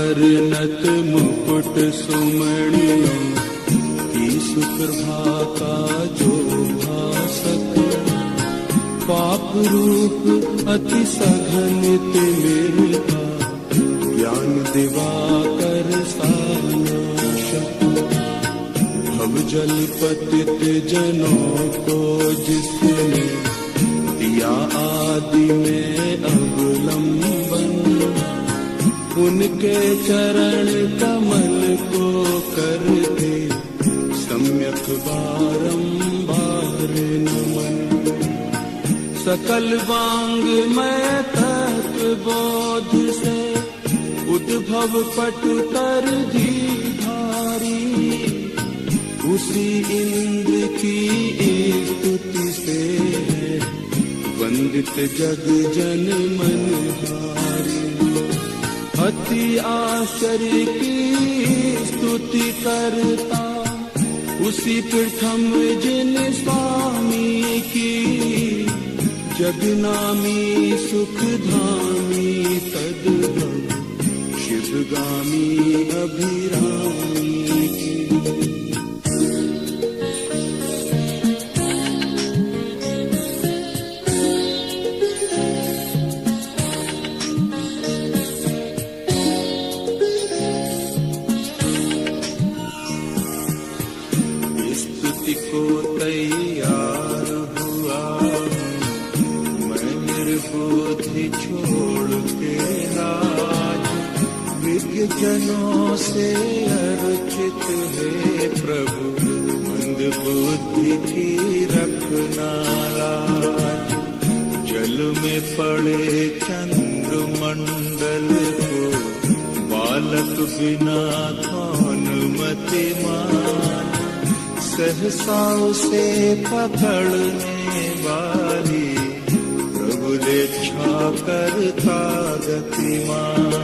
परिणत मुकुट सुमणियों की सुप्रभा का जो भासक, पाप रूप अति सघन तिमिरता, ज्ञान दिवाकर सानाशक। भव जल पतित जनों को जिसने दिया आदि में अवलंबन, उनके चरण कमल को करते सम्यक बारंबार नमन। सकल वांग मैं तत्व बोध से उद्भव पटुतर धारी, उसी इंद्र की स्तुति से वंदित जग जन मनहारी। अति आश्चर्य की स्तुति करता उसी प्रथम जिन स्वामी की, जगनामी सुखधामी तद्भव शिवगामी अभिरामी की। को तैयार हुआ मैं निर्बुद्धि छोड़ के लाज, विज्ञ जनों से अर्चित है प्रभु, मंद बुद्धि की रखना लाज। जल में पड़े चंद्र मंडल को बालक बिना कौन मतिमान, सहसा उसे पकड़ने वाली प्रभु लेच्छा करता गतिमान।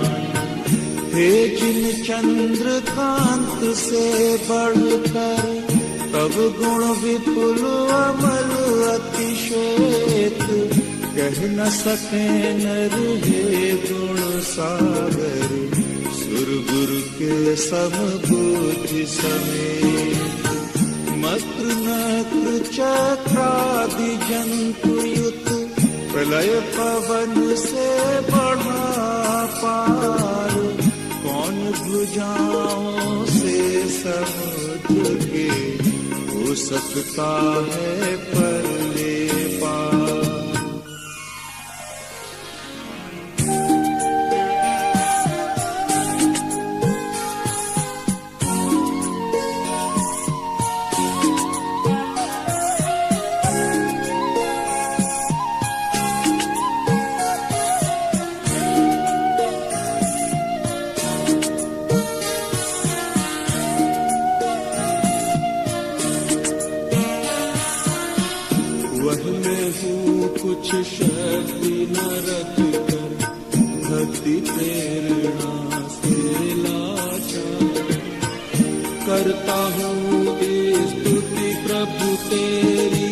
हे जिन चंद्र कांत से बढ़कर तब गुण विपुल अमल अतिश्वेत, कह न सके नर हे गुण सागर, सुर गुरु के समबुद्धि समेत। मक्र नक्र चक्रादि जंतुयुत प्रलय पवन से बढ़ा पार, कौन भुजाओं से समुद्र के हो सकता है पर ले पार। कुछ शक्ति न रख कर भक्ति प्रेरणा से लाचार, करता हूँ स्तुति प्रभु तेरी,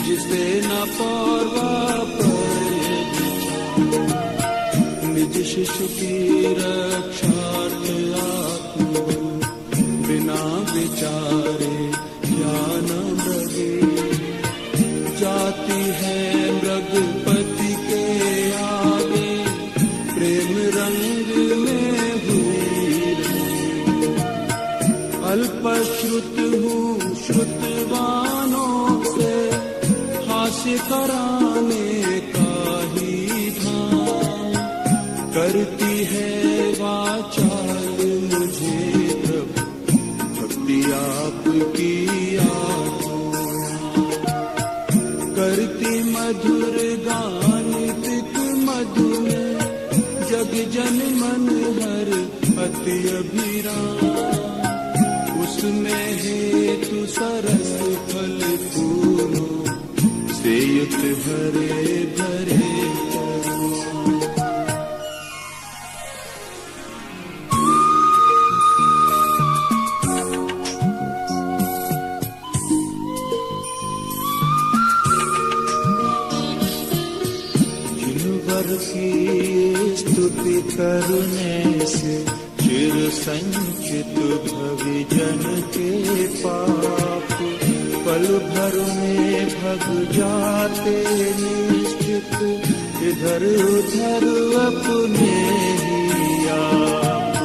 जिसे न पौरवा पड़े विचार। निज शिशु की रक्षार्थ आत्मबल बिना विचारे ज्ञान लगे, जाती है मृगपति के आगे प्रेम रंग में हुई। अल्पश्रुत हूँ श्रुतवानों से हास्य कराने का ही धाम, करती है वाचाल मुझे प्रभु भक्ति आपकी करती मधुर गान तिक मधु में, जग जन मन हर अति अभिराम। उसमें हेतु सरस फल फूलों से युक्त भरे भरे की स्तुति करने से संचित भविजन के पाप पल भर में भग जाते निश्चित, इधर उधर अपने ही आप।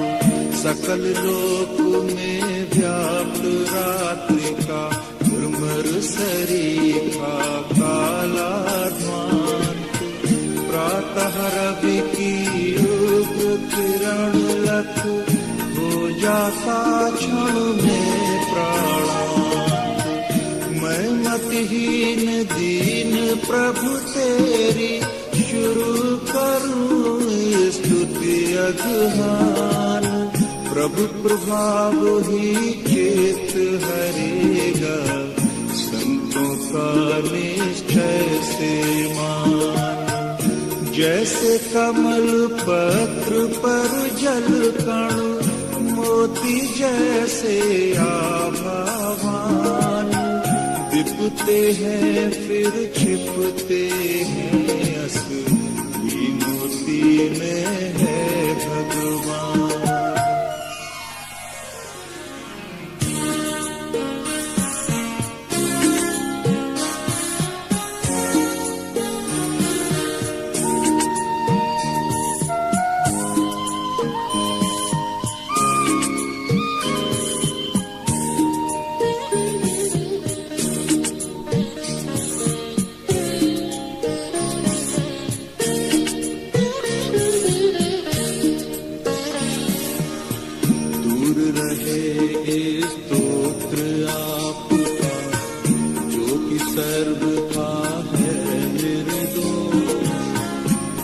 सकल लोक में व्याप्त रात्रि का भ्रमर सरीखा काला ध्वांत, प्रातः रवि की उग्र किरण लख हो जाता क्षण में प्राणांत। मैं मतहीन दीन प्रभु तेरी शुरू करूं स्तुति अगहान। प्रभु प्रभाव ही चेत हरेगा, संतों का निश्चय से मान। जैसे कमल पत्र पर जल कण, मोती जैसे आभावान। दिखते हैं फिर छिपते हैं, असली मोती में है भगवान।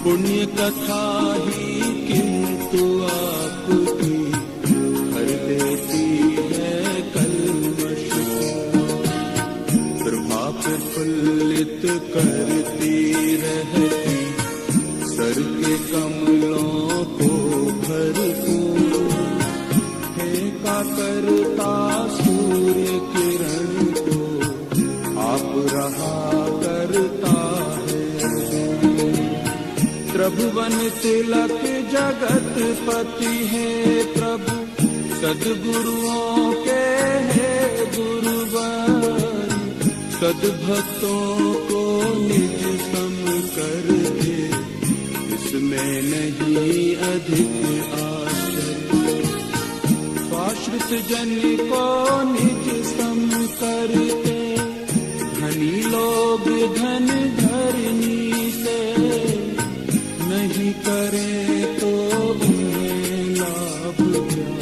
पुण्य कथा ही किंतु आपकी हर देती है कल्मष। प्रभा प्रफुल्लित करती रहती सर के कमलों को भरपूर। फेंका करता सूर्य किरण को आप रहा करता त्रिभुवन तिलक जगत पति है प्रभु। सद्गुरुओं के है गुरुवर, सद्भक्तों को निज सम कर दे, इसमें नहीं अधिक आश्चर्य। स्वाश्रित जन को निज सम करते, धनी लोग धन धरनी से नहीं करे तो उन्हें लाभ क्या,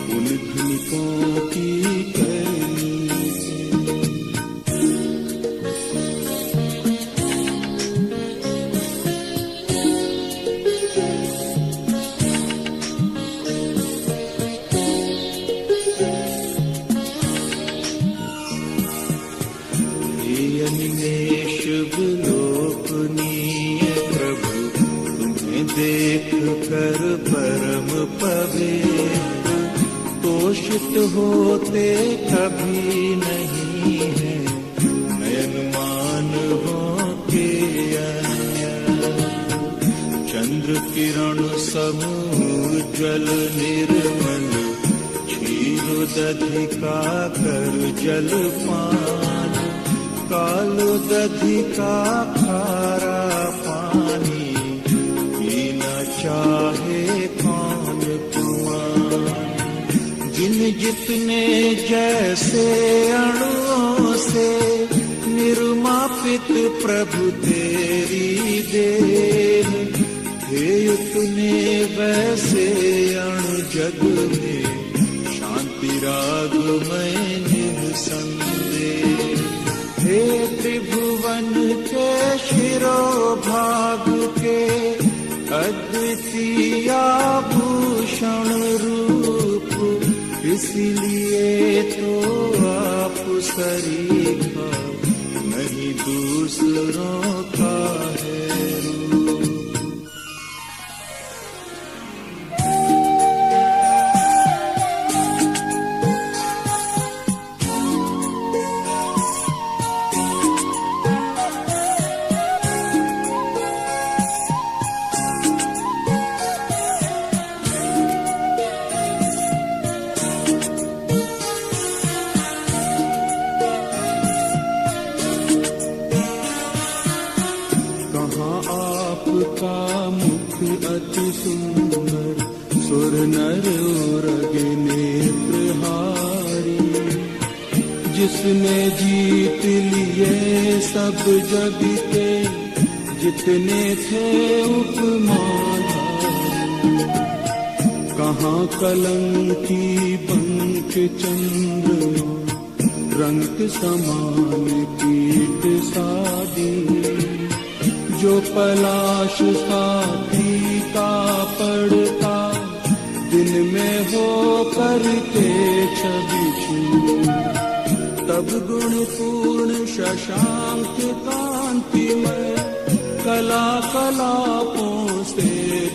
उन धनिकों की करनी से। ये निमेष विलोकनीय देख कर परम पवित्र, तोषित होते कभी नहीं है नयन मानवों के अन्य। चंद्र किरण समुज्ज्वल निर्मल, क्षीर दधि का कर जल पान। कालो दधि का खारा पानी चाहे कौन कुआं। जिन जितने जैसे अणुओं से निर्मापित प्रभु तेरी देह, हे उतने वैसे अणु जग में शांति राग में निसंदेह। हे त्रिभुवन के शिरोभाग के अद्वितीय भूषण रूप, इसलिए तो आप सरीखा नहीं दूसरों का है रूप। उरग नेत्रहारी, जिसने जीत लिए सब जग के जितने थे उपमाधारी। कहाँ कलंकी पंख चंद्रमा, रंग समान कीट सादी, जो पलाश साथी का पड़ता दिन में हो करके छवि छू। तब गुण पूर्ण शशांक कांतिमय, कला कलापों से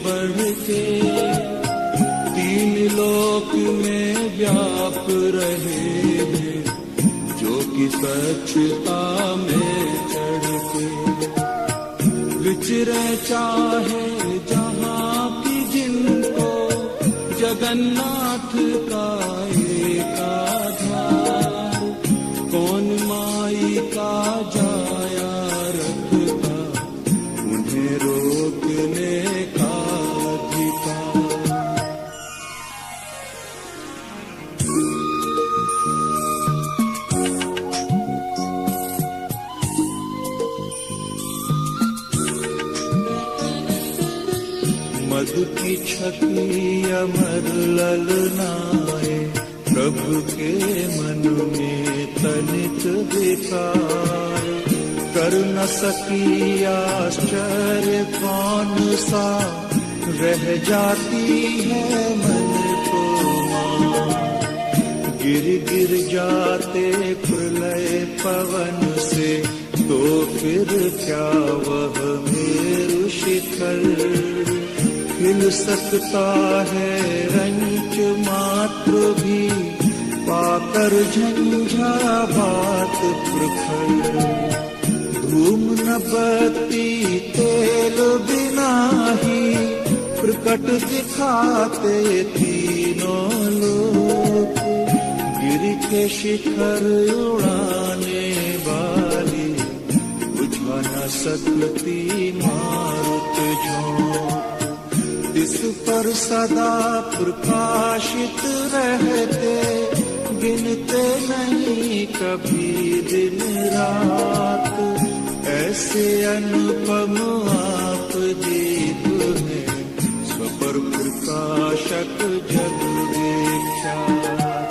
बढ़ के तीन लोक में व्याप रहे हैं, जो कि स्वच्छता में चढ़ के विचरे चाहे जहाँ की जिनको, जगन्नाथ का एक आधार। कौन माई का जाया रखता, उन्हें रोकने का अधिकार। मधु की छकी अमर ललनाए, प्रभु के मन में तनित विकार। कर न सकी आश्चर्य कौन सा, रह जाती है मन को मां। गिर गिर जाते प्रलय पवन से, तो फिर क्या वह मेरु शिखर। हिल सकता है रंच मात्र भी, पाकर झंझावात प्रखर। धूम न बत्ती तेल बिना ही, प्रकट दिखाते तीनों लोक। गिरि के शिखर उड़ाने वाली, बुझा न सकती मारुत झोंक। इस पर सदा प्रकाशित रहते, गिनते नहीं कभी दिन रात। ऐसे अनुपम आप दीप हैं, स्वपर प्रकाशक जग विख्यात।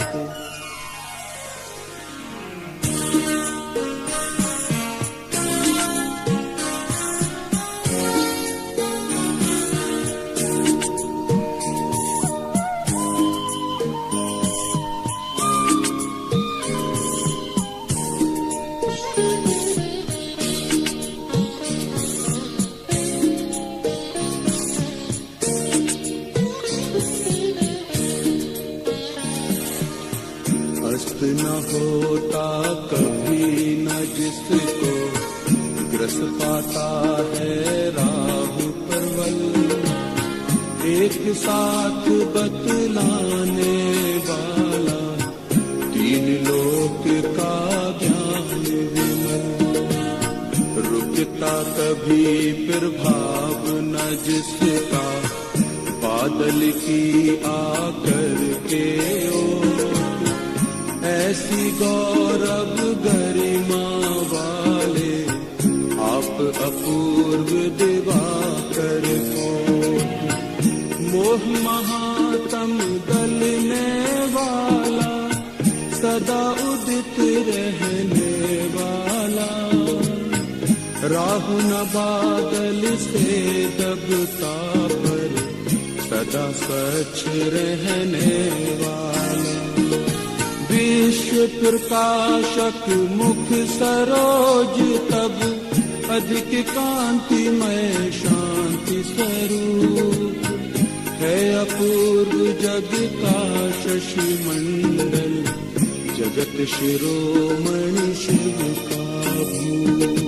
न होता कभी न जिसको, ग्रस पाता है राहु परवल। एक साथ बतलाने वाला, तीन लोक का ज्ञान विमल। रुकता कभी फिर भाव न जिसका, बादल की आकर के ओर। ऐसी गौरव गरिमा वाले, आप अपूर्व दिवाकर को। मोह महातम गलने वाला, सदा उदित रहने वाला। राहु न बादल से दबता पर, सदा स्वच्छ रहने वाला। विश्व प्रकाशक मुख सरोज तब, अधिक कांतिमय शांति स्वरूप। है अपूर्व जग का शशि मंडल, जगत शिरोमणि शिव का भूप।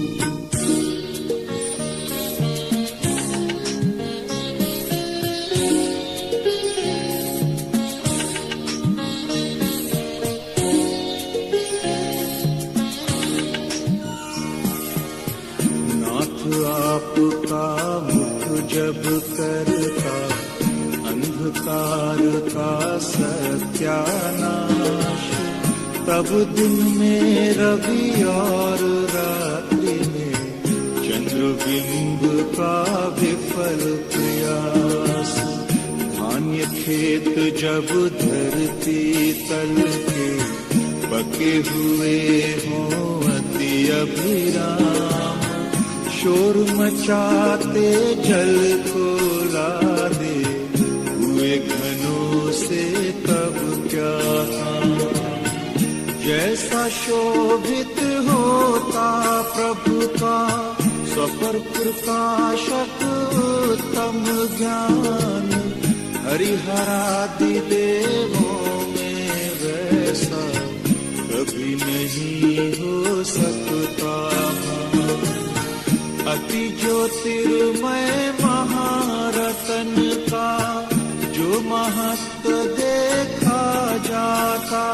आपका मुख जब करता, अंधकार अंधकार का सत्यानाश। तब दिन में रवि और रात्रि में चंद्रबिंब का विफल प्रयास। धान्य खेत जब धरती तल के पके हुए हों अति अभिराम। शोर मचाते जल को ला दे हुए घनों से तब क्या काम। जैसा शोभित होता प्रभु का स्वपर प्रकाशक उत्तम ज्ञान। हरिहरादि देवों में वैसा कभी नहीं हो सकता। अति ज्योतिर्मय महारतन का जो महत्व देखा जाता।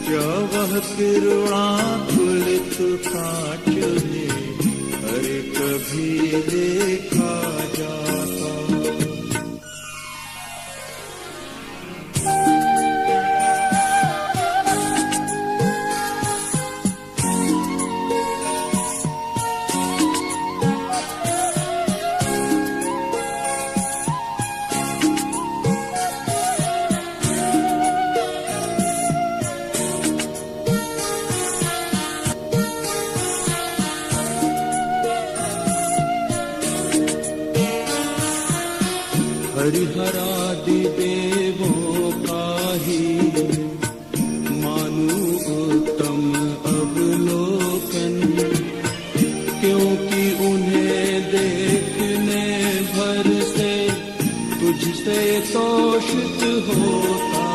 क्या वह किरणाकुलित कांच में अरे कभी देखा जाता। हरिहरादि देवों का ही मानू उत्तम अवलोकन। क्योंकि उन्हें देखने भर से तुझसे तोषित होता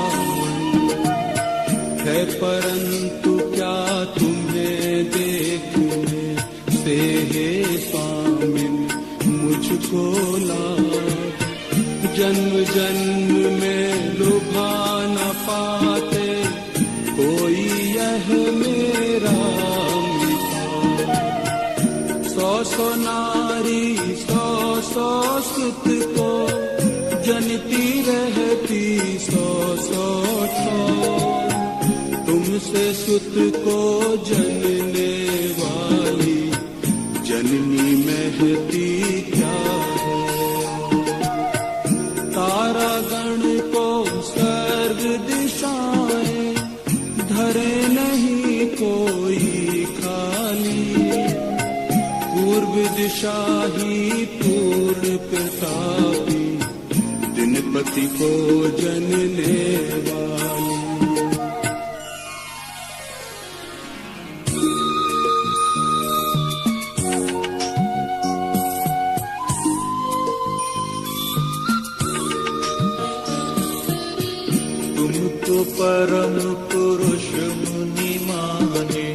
है। परंतु क्या तुम्हें देखने से हे स्वामी मुझको लाभ। जन्म जन्म में लुभा न पाते कोई यह मेरा मिथ्या। सौ सौ नारी सौ सौ सुत को जनती रहती सौ सौ ठोर। तुमसे सुत को जनने वाली जननी महती क्या है। तारागण को सर्ग दिशाएं धरे नहीं कोई खाली। पूर्व दिशा ही पूर्ण प्रतापी दिनपति को जनने वाली। परम पुरुष मुनि माने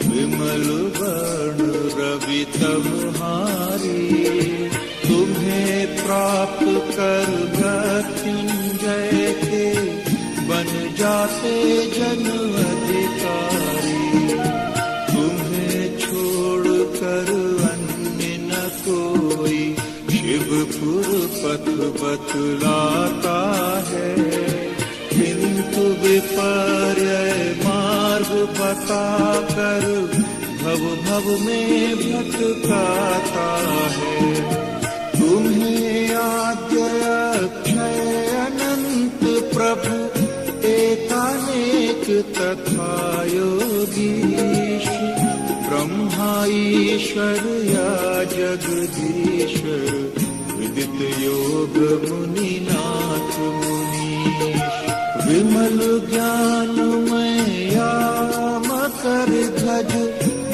विमल वर्ण रवि तुम्हारी। तुम्हें प्राप्त कर मृत्युंजय के बन जाते जन अधिकारी। तुम्हें छोड़ कर अन्य न कोई शिवपुर पथ बतलाता है। किंतु विपर्य मार्ग बताकर भव भव में भटकाता है। तुम्हें आद्य अक्षय अनंत प्रभु एकानेक तथा योगीश। ब्रह्मा ईश्वर या जगदीश्वर विदित योग मुनिनाथ मुनीश। विमल ज्ञानमय मकर ध्वज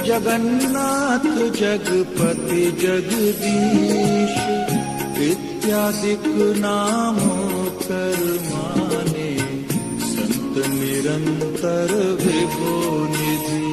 जगन्नाथ जगपति जगदीश। इत्यादिक नामों कर माने संत निरंतर विभो निधि।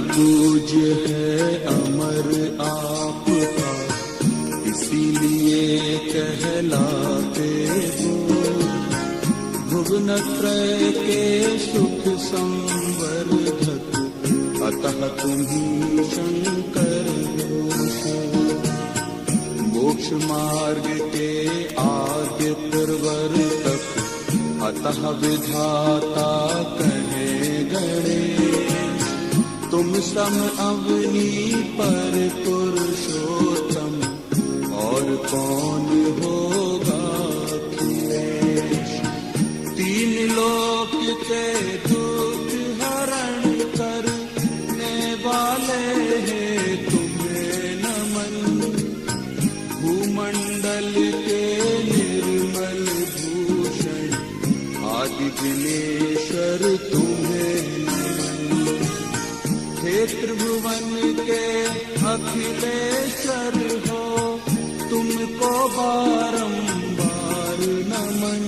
पूज्य है अमर आपका, इसीलिए कहलाते हो भुवनत्रय के सुख संवर्धक, अतः तुम्ही शंकर हो। मोक्ष मार्ग के आद्य प्रवर्तक, अतः विधाता कहे गणेश। तुम सम अवनी पर पुरुषोत्तम, और कौन होगा अखिलेश। तीन लोक के दुख हरण करने वाले हैं तुम्हें नमन। भूमंडल के निर्मल भूषण, आदि दिनेश्वर तुम्हें नमन। हे त्रिभुवन के अखिलेश्वर हो, तुमको बारंबार नमन।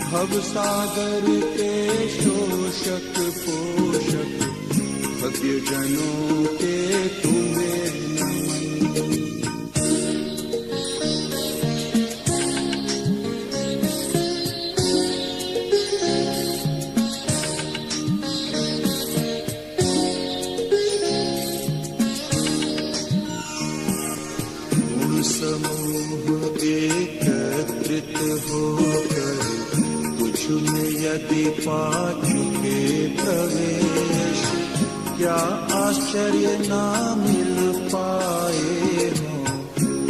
भव सागर के शोषक पोषक, भव्य जनों के तुम्हें नमन। समूह एकत्रित होकर तुझ में यदि पा चुके प्रवेश, क्या आश्चर्य ना मिल पाए हो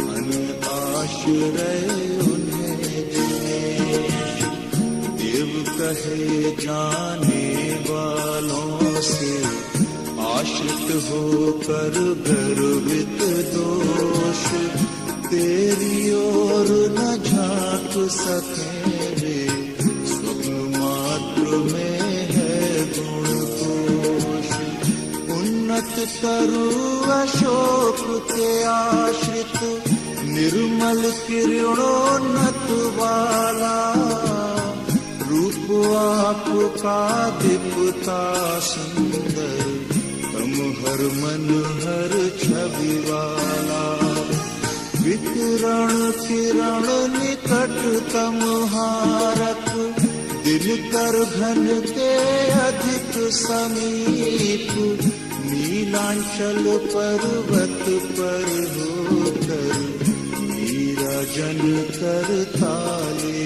अन आश्रय उन्हें दिनेश। देव कहे जाने वालों से, आश्रित होकर गर्वित दोष, तेरी ओर न झांक सकेंगे, स्वप्न मात्र में है गुण दोष। उन्नत तरु अशोक के आश्रित, निर्मल किरणोन्नत वाला, रूप आपका दीप्ता सुंदर, तम हर मन हर छवि वाला। विकिरण किरण निकटतम हारक, दिनकर घन के अधिक समीप। नीलांचल पर्वत पर होकर, नीराजन करता ले।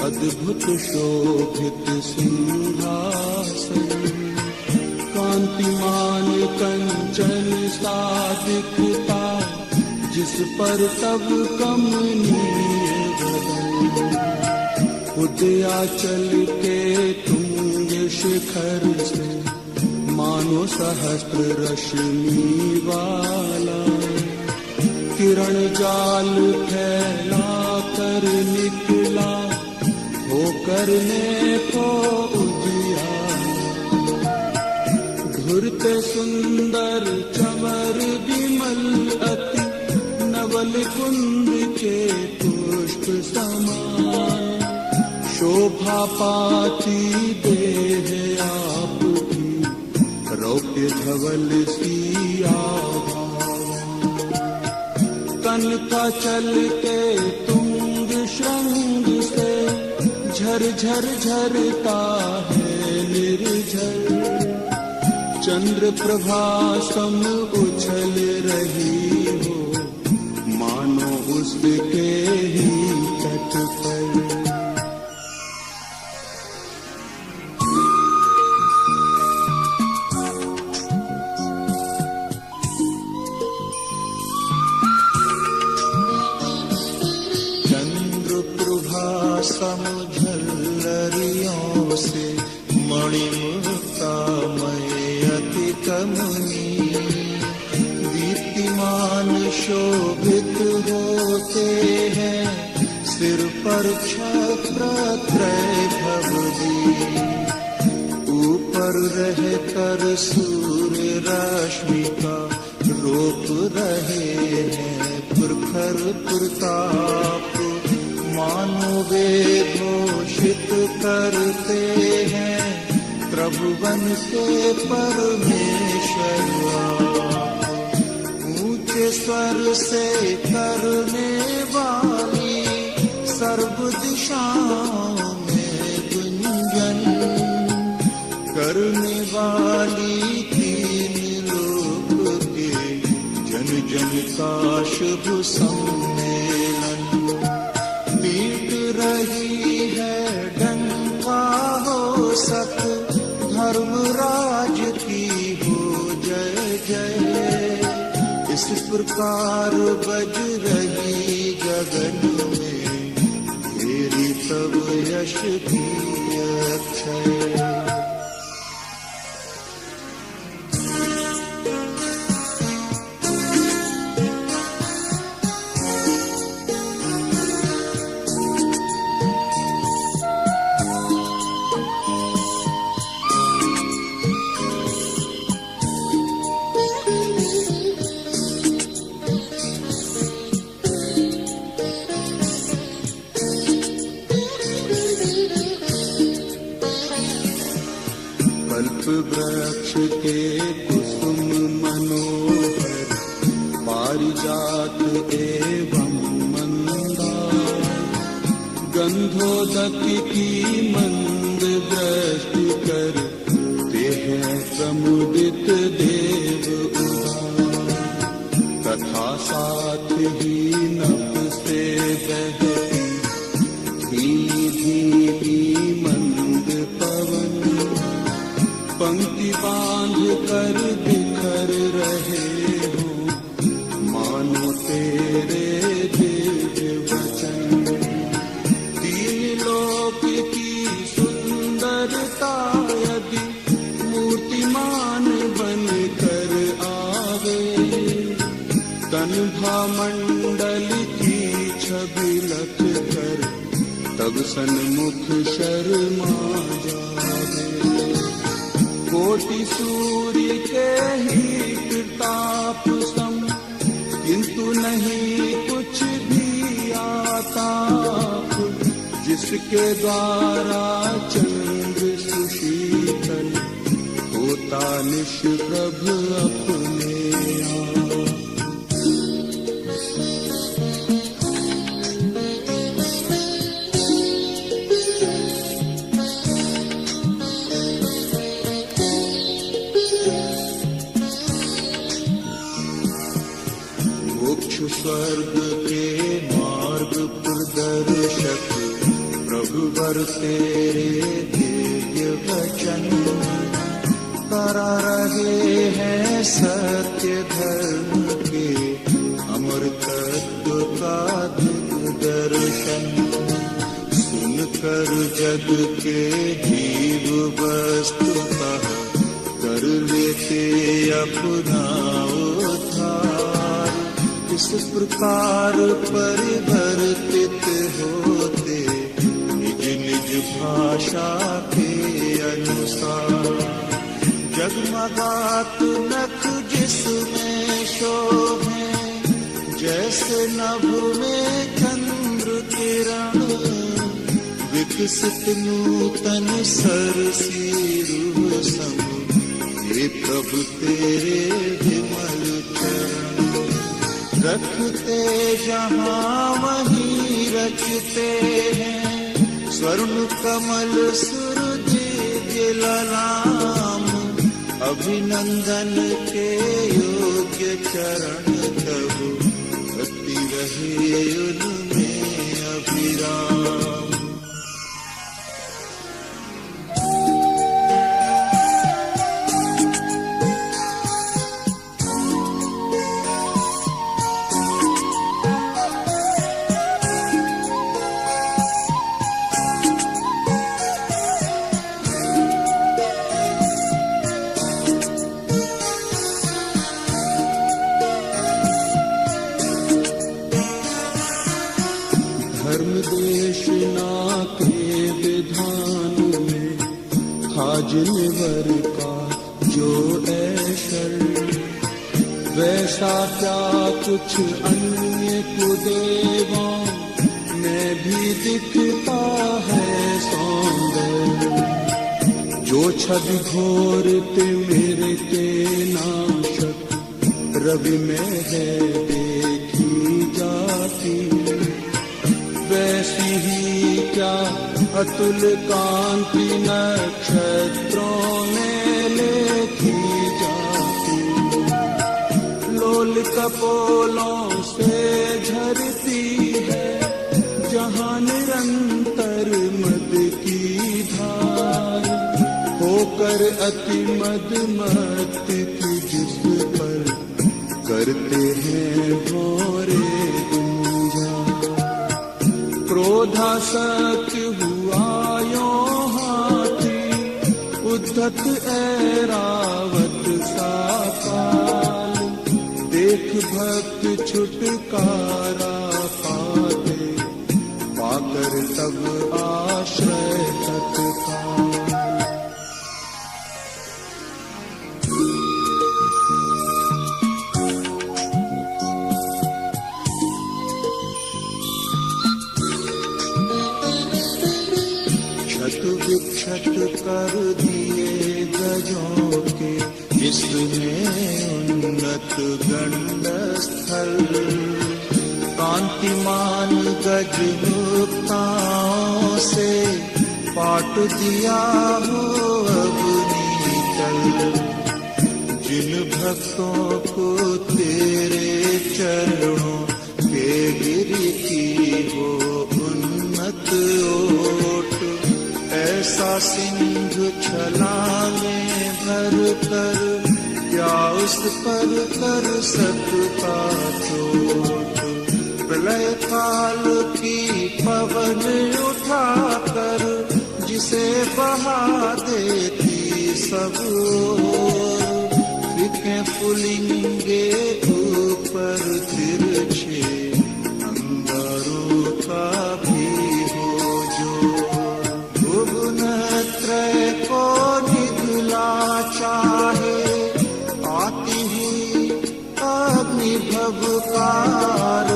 अद्भुत शोभित सिंहासन, कांतिमान कंचन सा दिखता, जिस पर तब कमनीय बदन। उदयाचल के तुंग शिखर से, मानो सहस्त्र रश्मि वाला, किरण जाल फैला कर निकला, हो करने को उजियारा। धुरते सुंदर चमर विमल अति, नवल कुंद के पुष्प समान। शोभा पाती देह आपकी, रौप्य धवल सी आभा। कनका चल के तुंग श्रृंग से, झर झर झरता है निर्झर। चंद्र प्रभा सम उछल रही हो, मानो उसके ही तट पर। शोभित होते हैं, सिर पर छत्र त्रैभवदी, ऊपर रहकर सूर्य रश्मि का रोक रहे हैं प्रखर प्रताप, मानो वे घोषित करते हैं त्रिभुवन के परमेश्वर आप। ऊंचे स्वर से करने वाली सर्व दिशाओं में गुंजन, करने वाली तीन लोक के जन जन का शुभ सम्मेलन, पीट रही है डंका हो सक धर्मराज की हो जय जय, इस प्रकार बज रही गगन में तेरी तब यश की अक्षय। वृक्ष के कुसुम मनोहर, पारिजात एवं मंदार, गंधोदक की मंद दृष्टि करते हैं समुदित देव उदार, तथा साथ ही नभ से बहती धीमी मंद पवन, पंक्ति बांध कर बिखर रहे हो मानो तेरे दिव्य वचन, तीन लोक की सुंदरता यदि मूर्तिमान बन कर आवे, तन भामंडल की छवि लख कर तब सन्मुख शर्मा जावे, कोटि सूर्य के ही ताप सम किंतु नहीं कुछ भी आता, जिसके द्वारा चंद्र सुशीतल होता निष्प्रभ अपने आप। स्वर्ग के मार्ग प्रदर्शक प्रभुवर तेरे दिव्य वचन, करा रहे हैं सत्य धर्म के अमर तत्व का दिग्दर्शन, सुनकर जग के जीव वस्तुतः कर लेते अपना उद्धार, इस प्रकार परिवर्तित होते निज निज भाषा के अनुसार, जगमगात नख जिसमें शोभे जैसे नभ में चंद्र किरण, विकसित नूतन सरसी रूह सम, हे प्रभु तेरे विमल चरण, रखते जहाँ वहीं रचते हैं स्वर्ण कमल सुरजीव ललाम, अभिनंदन के योग्य चरण तब गति रहे उनमें अभिराम। राजनिवर का जो ऐशर, वैसा क्या कुछ अन्य कुदेवों में भी दिखता है सौंदर्य। जो छवि घोर तिमिर के नाशक रवि में है देखी जाती, वैसी ही क्या अतुल कांति नक्षत्रों में लेखी जाती। लोल कपोलों से झरती है जहाँ निरंतर मद की धार, होकर अति मदमस्त की जिस पर करते हैं भोरे गुंजा। क्रोधासक्त हुआ यो हाथी, उद्धत ऐरावत सा काल, देख भक्त छुटकारा पाते, पाकर तब आश्रय तत्काल। विक्षत कर दिए गजों के जिसमें उन्नत गंड स्थल, कांतिमान गज मुक्ताओं से पाट दिया हो अब नीतल। जिन भक्तों को तेरे चरणों के गिरी की हो उन्नत ओट, ऐसा सिंधु छलांगे भर कर क्या उस पर कर सकता चोट। प्रलय काल की पवन उठाकर जिसे बहा देती सब ओर, बिके पुलिंगे ऊपर तिरछे अंगारों का भी हो जो। त्रय को निगला चाहे आती हुई अग्नि भवकार,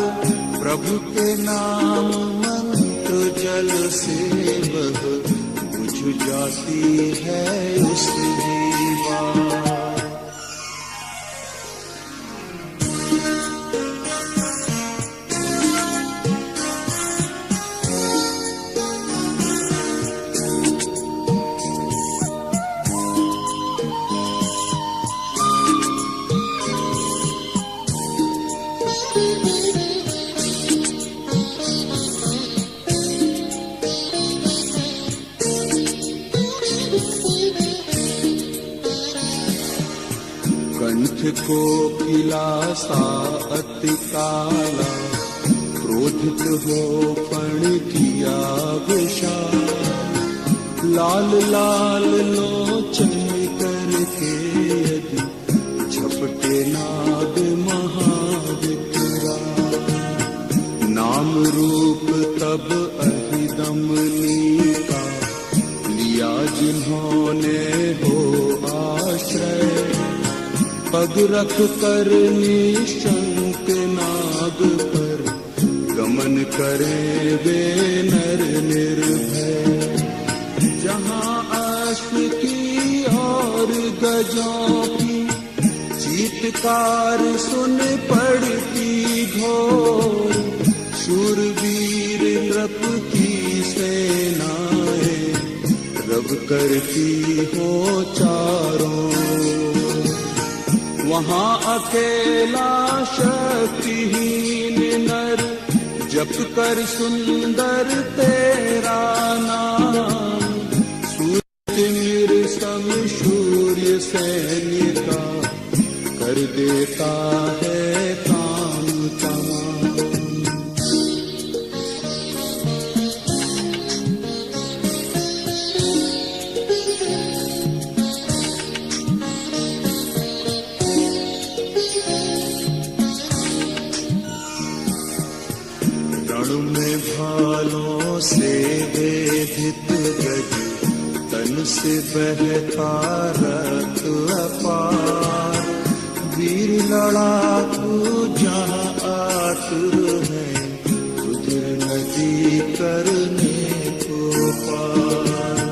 प्रभु के नाम मंत्र जल से बह बुझ जाती है उसकी बात। कंठ को खिला सा अति काला, क्रोधित हो पण किया विशाल। लाल लाल लोचन करके यदि झपटे नाग महाविकराल, नाम रूप तब अहिदमनी का लिया जिन्होंने हो आश्रय। पग रख कर निशंक नाग पर गमन करे वे नर निर्भय। जहाँ अश्व की और गजों की चीत्कार सुन पड़ती घोर, शूरवीर नृप की सेनाएं रब करती हो चारों। वहाँ अकेला शक्तिहीन नर जप कर सुंदर तेरा नाम, सूर्य सम सूर्य सैन्य का कर देता है काम तमाम। रण में भालों से वेधित गज तन बन से बहता रत अपार, वीर लड़ाकू जहाँ आतुर है, उधर नदी करने को पार।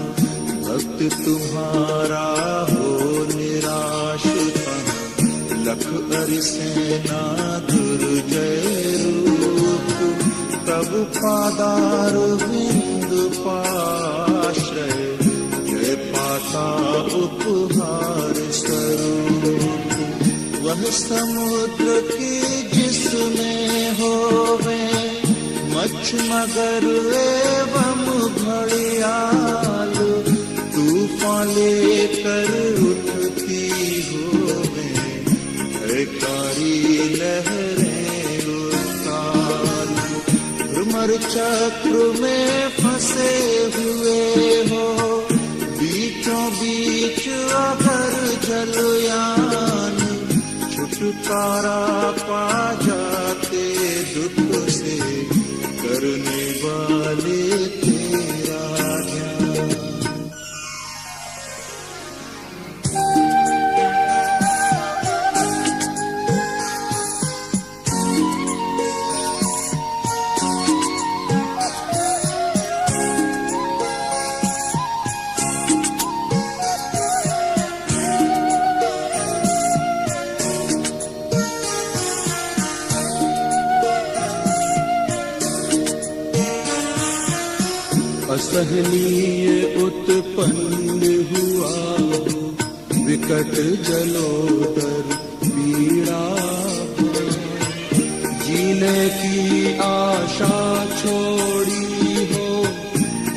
भक्त तुम्हारा हो निराश लख अरिसेना दुर्जय रूप, तब पादार बिंदु पाश्रय, जय पाता उपहार स्वरूप। वह समुद्र की जिसमें होवे मच्छ मगर एवं घड़ियाल, तूफान लेकर उठती होवे कारी लहरें उतार। भ्रमर चक्र में फंसे हुए हो, बीचों बीच अगर जलयान, छुटकारा पा जाते दुख से, करने वाले तेरा ध्यान। असहनीय उत्पन्न हुआ हो, विकट जलोदर पीड़ा, जीने की आशा छोड़ी हो,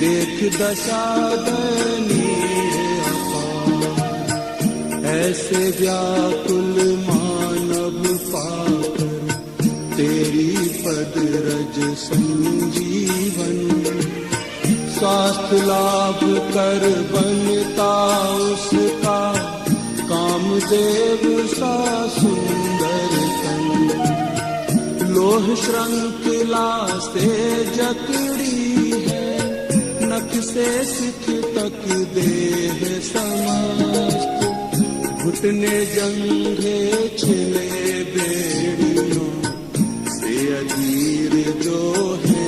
देख दशा दयनीय अपार। ऐसे व्याकुल मानव पाकर, तेरी पद रज संजीवन, स्वास्थ्य लाभ कर बनता उसका, कामदेव सा सुंदर तन। लोह श्रृंखला से जकड़ी है, नख से सिख तक देह समस्त, घुटने जंघे छिले बेड़ियों से अधीर जो है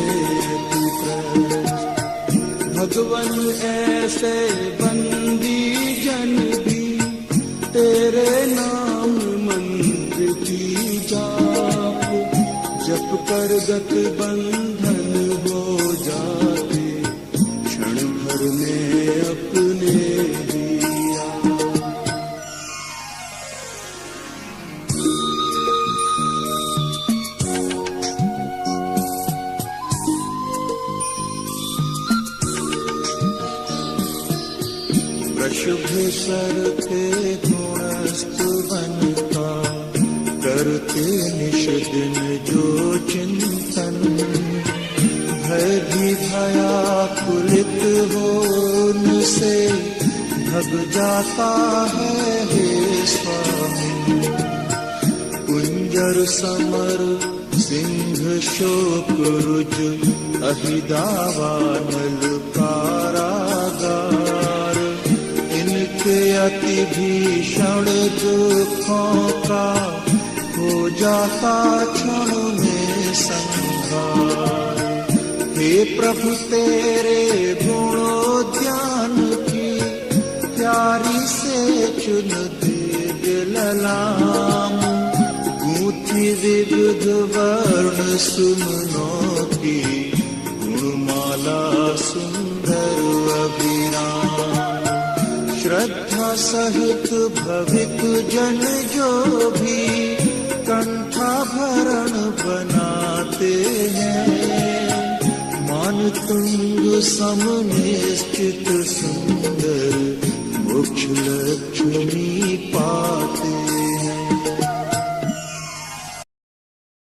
भगवन। ऐसे बंदी जन भी तेरे नाम मंत्र की जाप, जप कर गत बंधन हो जाते, क्षण भर में अपने दिया। शुभ सर के गुणस्त बनता, करते निश दिन जो चिंतन, भय भी भयाकुलित हो उनसे, भग जाता है हे स्वामी। कुंजर समर सिंह शोक रुज, अहिदावानल कारागार, अति भीषण दुखों का हो जाता क्षण में संहार। हे प्रभु तेरे गुणोद्यान की प्यारी से चुन दे ललाम, गूंथी विविध वर्ण सुमनों की गुणमाला सुंदर अभिराम। श्रद्धा सहित भविक जन जो भी कंठाभरण बनाते हैं, मान तुंग सम निश्चित सुंदर मोक्ष लक्ष्मी पाते